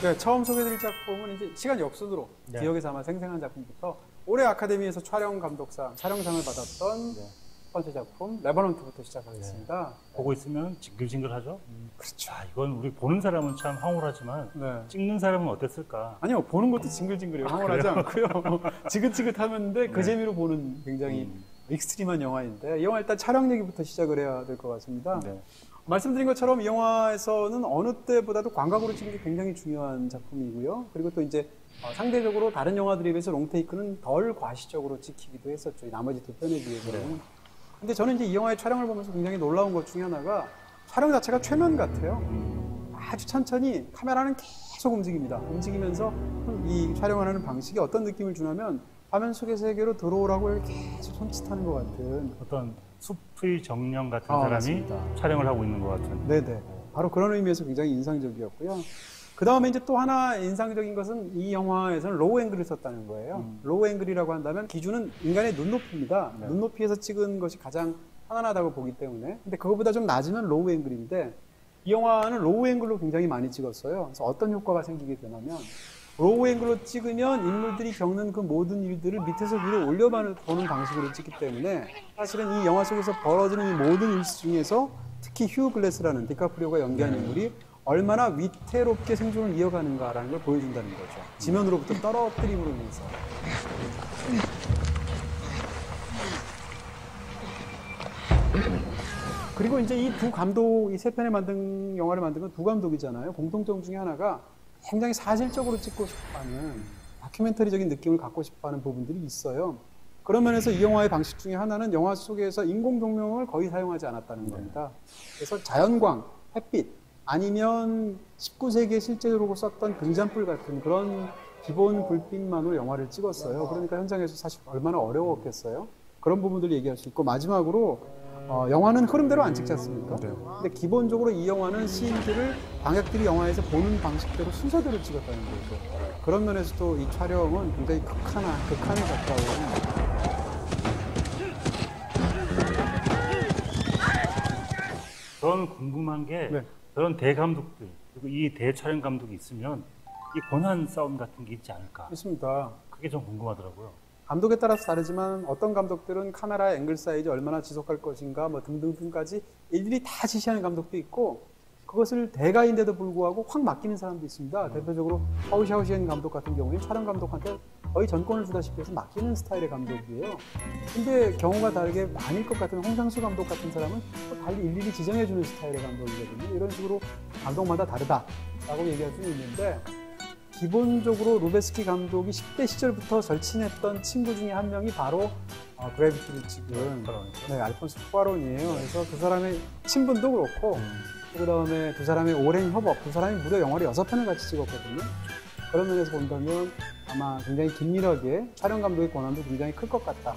네, 처음 소개드릴 작품은 이제 시간 역순으로 네. 기억에서 아마 생생한 작품부터 올해 아카데미에서 촬영 감독상, 촬영상을 받았던 네. 첫 번째 작품 레버넌트부터 시작하겠습니다. 보고 있으면 징글징글하죠? 그렇죠. 아, 이건 우리 보는 사람은 참 황홀하지만 네. 찍는 사람은 어땠을까? 아니요, 보는 것도 징글징글해요. 황홀하지 않고요. 지긋지긋하는데 그 네. 재미로 보는 굉장히 익스트림한 영화인데, 이 영화 일단 촬영 얘기부터 시작을 해야 될 것 같습니다. 네. 말씀드린 것처럼 이 영화에서는 어느 때보다도 광각으로 찍는 게 굉장히 중요한 작품이고요. 그리고 또 이제 상대적으로 다른 영화들에 비해서 롱테이크는 덜 과시적으로 찍히기도 했었죠. 나머지 두 편에 비해서는. 네. 근데 저는 이제 이 영화의 촬영을 보면서 굉장히 놀라운 것 중에 하나가 촬영 자체가 최면 같아요. 아주 천천히 카메라는 계속 움직입니다. 움직이면서 이 촬영을 하는 방식이 어떤 느낌을 주냐면 화면 속의 세계로 들어오라고 계속 손짓하는 것 같은 어떤 숲의 정령 같은 아, 사람이 맞습니다. 촬영을 하고 있는 것 같은. 네네. 바로 그런 의미에서 굉장히 인상적이었고요. 그 다음에 이제 또 하나 인상적인 것은 이 영화에서는 로우 앵글을 썼다는 거예요. 로우 앵글이라고 한다면 기준은 인간의 눈높이입니다. 네. 눈높이에서 찍은 것이 가장 편안하다고 보기 때문에. 근데 그거보다 좀 낮으면 로우 앵글인데 이 영화는 로우 앵글로 굉장히 많이 찍었어요. 그래서 어떤 효과가 생기게 되냐면 로우 앵글로 찍으면 인물들이 겪는 그 모든 일들을 밑에서 위로 올려보는 방식으로 찍기 때문에 사실은 이 영화 속에서 벌어지는 이 모든 일 중에서 특히 휴 글래스라는 디카프리오가 연기한 인물이 얼마나 위태롭게 생존을 이어가는가라는 걸 보여준다는 거죠. 지면으로부터 떨어뜨림으로 인해서. 그리고 이제 이 두 감독, 이 세 편에 만든 영화를 만든 건 두 감독이잖아요. 공통점 중에 하나가 굉장히 사실적으로 찍고 싶어하는 다큐멘터리적인 느낌을 갖고 싶어하는 부분들이 있어요. 그런 면에서 이 영화의 방식 중에 하나는 영화 속에서 인공 조명을 거의 사용하지 않았다는 겁니다. 그래서 자연광, 햇빛, 아니면 19세기에 실제로 썼던 등잔불 같은 그런 기본 불빛만으로 영화를 찍었어요. 그러니까 현장에서 사실 얼마나 어려웠겠어요. 그런 부분들을 얘기할 수 있고, 마지막으로 영화는 흐름대로 안 찍지 않습니까? 네. 근데 기본적으로 이 영화는 시인들을 관객들이 영화에서 보는 방식대로 순서대로 찍었다는 거죠. 그런 면에서도 이 촬영은 굉장히 극한에 가까운. 저는 궁금한 게 네. 저런 대감독들 그리고 이 대촬영 감독이 있으면 이 권한 싸움 같은 게 있지 않을까? 있습니다. 그게 좀 궁금하더라고요. 감독에 따라서 다르지만 어떤 감독들은 카메라의 앵글 사이즈 얼마나 지속할 것인가 뭐 등등등까지 일일이 다 지시하는 감독도 있고 그것을 대가인데도 불구하고 확 맡기는 사람도 있습니다. 대표적으로 하우샤오시엔 감독 같은 경우에는 촬영 감독한테 거의 전권을 주다시피 해서 맡기는 스타일의 감독이에요. 근데 경우가 다르게 아닐 것 같은 홍상수 감독 같은 사람은 또 달리 일일이 지정해주는 스타일의 감독이거든요. 이런 식으로 감독마다 다르다라고 얘기할 수는 있는데 기본적으로 루베스키 감독이 10대 시절부터 절친했던 친구 중에 한 명이 바로 그래비티를 찍은 알폰소 쿠아론이에요. 그래서 두 사람의 친분도 그렇고 그 다음에 두 사람의 오랜 협업, 두 사람이 무려 영화를 6편을 같이 찍었거든요. 그런 면에서 본다면 아마 굉장히 긴밀하게 촬영 감독의 권한도 굉장히 클 것 같다.